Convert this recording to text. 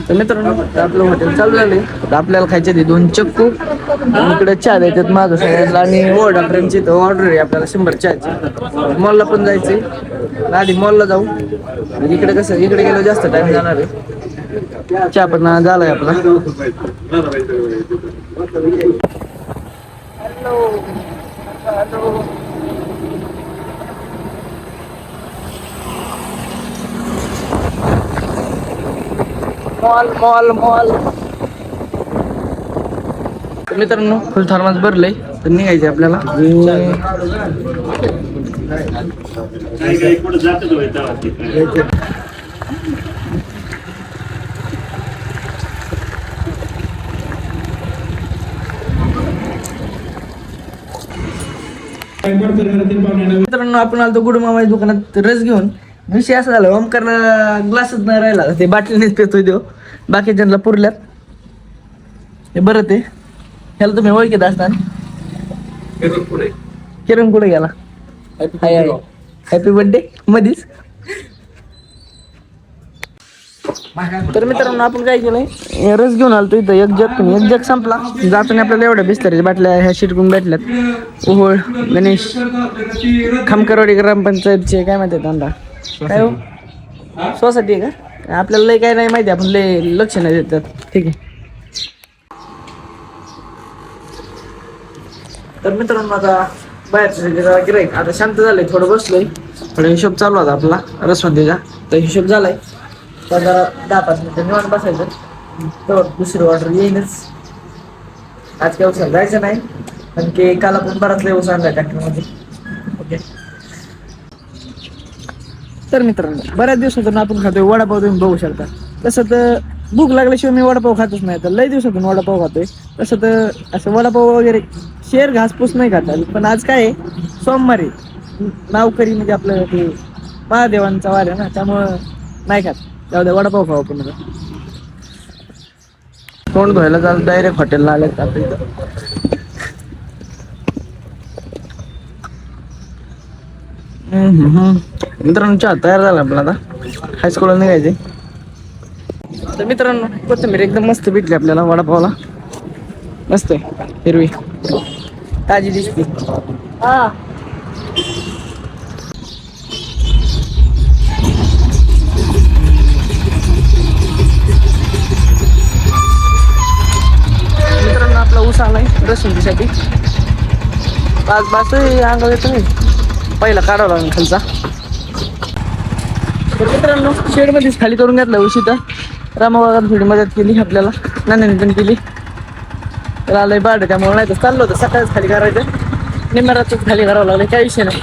तर मित्रांनो आपलं हॉटेल चालू झालंय. तर आपल्याला खायचे ते 2 चक्कू आणि इकडे चहा द्यायच्यात माझं सगळ्यांना आणि वडा फ्रेंडची तर ऑर्डर आहे आपल्याला 100 चहाची. मॉलला पण जायचंय, आधी मॉलला जाऊ. इकडे कसं इकडे गेलो जास्त टाइम जाणार आहे. चहा पण झालाय आपला. Hello hello. Mall mall mall. मित्रांनो फुल थर्मास भरलंय तर निघायचंय आपल्याला. मित्रांनो आपण आलो गुड मामाच्या दुकानात रस घेऊन. विषय असा झाला, ओमकारला ग्लासच नाही राहिला, ते बाटलीनेच पितोय देऊ. बाकीच्यांना पुरल्यात हे बरं. ते ह्याला तुम्ही ओळखीत असताना. किरण कुठे गेला? हॅपी बर्थडे मधीच. तर मित्रांनो आपण काय केलंय, रस घेऊन आलतो इथं. एक जग संपला. जाताना आपल्याला एवढ्या बिस्लरीच्या बाटल्या ह्या शिटकून भेटल्यात. ओहोळ गणेश खामकरवाडी ग्रामपंचायतचे काय माहिती त्यांना काय हो सोसायटी आहे का? आपल्याला लय काय नाही माहिती, आपण लय लक्ष नाही देतात. ठीक आहे. तर मित्रांनो आता बाहेरचं गिराईक आता शांत झालंय, थोडं बसलोय. थोडा हिशोब चालू होता आपला रसवंतीचा. तर हिशोब झालाय. तर जरा 10-5 मिनिटं निवांत बसायचं. तर दुसरी ऑर्डर येईनच. आज काय उचल जायचं नाही, कारण की काल आपण बराच लय उसळला टाकण्यामध्ये. ओके. तर मित्रांनो बऱ्याच दिवसातून आपण खातोय वडापाव. तुम्ही बघू शकता. तसं तर भूक लागल्याशिवाय मी वडापाव खातच नाही. तर लय दिवसातून वडापाव खातोय. तसं तर असं वडापाव वगैरे शेर घासपूस नाही खाता. पण आज काय आहे, सोमवारी नावकरी म्हणजे आपलं ते महादेवांचा वार आहे ना, त्यामुळं नाही खात. जाऊ द्या वडापाव खाऊ आपण. तोंड धुवायला जाल डायरेक्ट हॉटेलला आलेत आपल्या इथं. मित्रांनो चहा तयार झाला आपला. आता हायस्कूलला निघायचे. तर मित्रांनो कोथिंबीर एकदम मस्त भेटली आपल्याला वडापावला. मस्त आहे, हिरवी ताजी दिसते. हा मित्रांनो आपला ऊस आलाय रसवंतीसाठी. बास अंगावर येतो मी. पहिला काढावा लागून खालचा. तर मित्रांनो शेडमध्येच खाली करून घेतला ऊस इथं. रामाबागात थोडी मदत केली आपल्याला, नानांनी पण केली. तर आलंय बाड, त्यामुळे नाही तर चाललं होतं सकाळीच खाली करायचं. निम्म्यारातच खाली करावं लागलं, काही विषय नाही.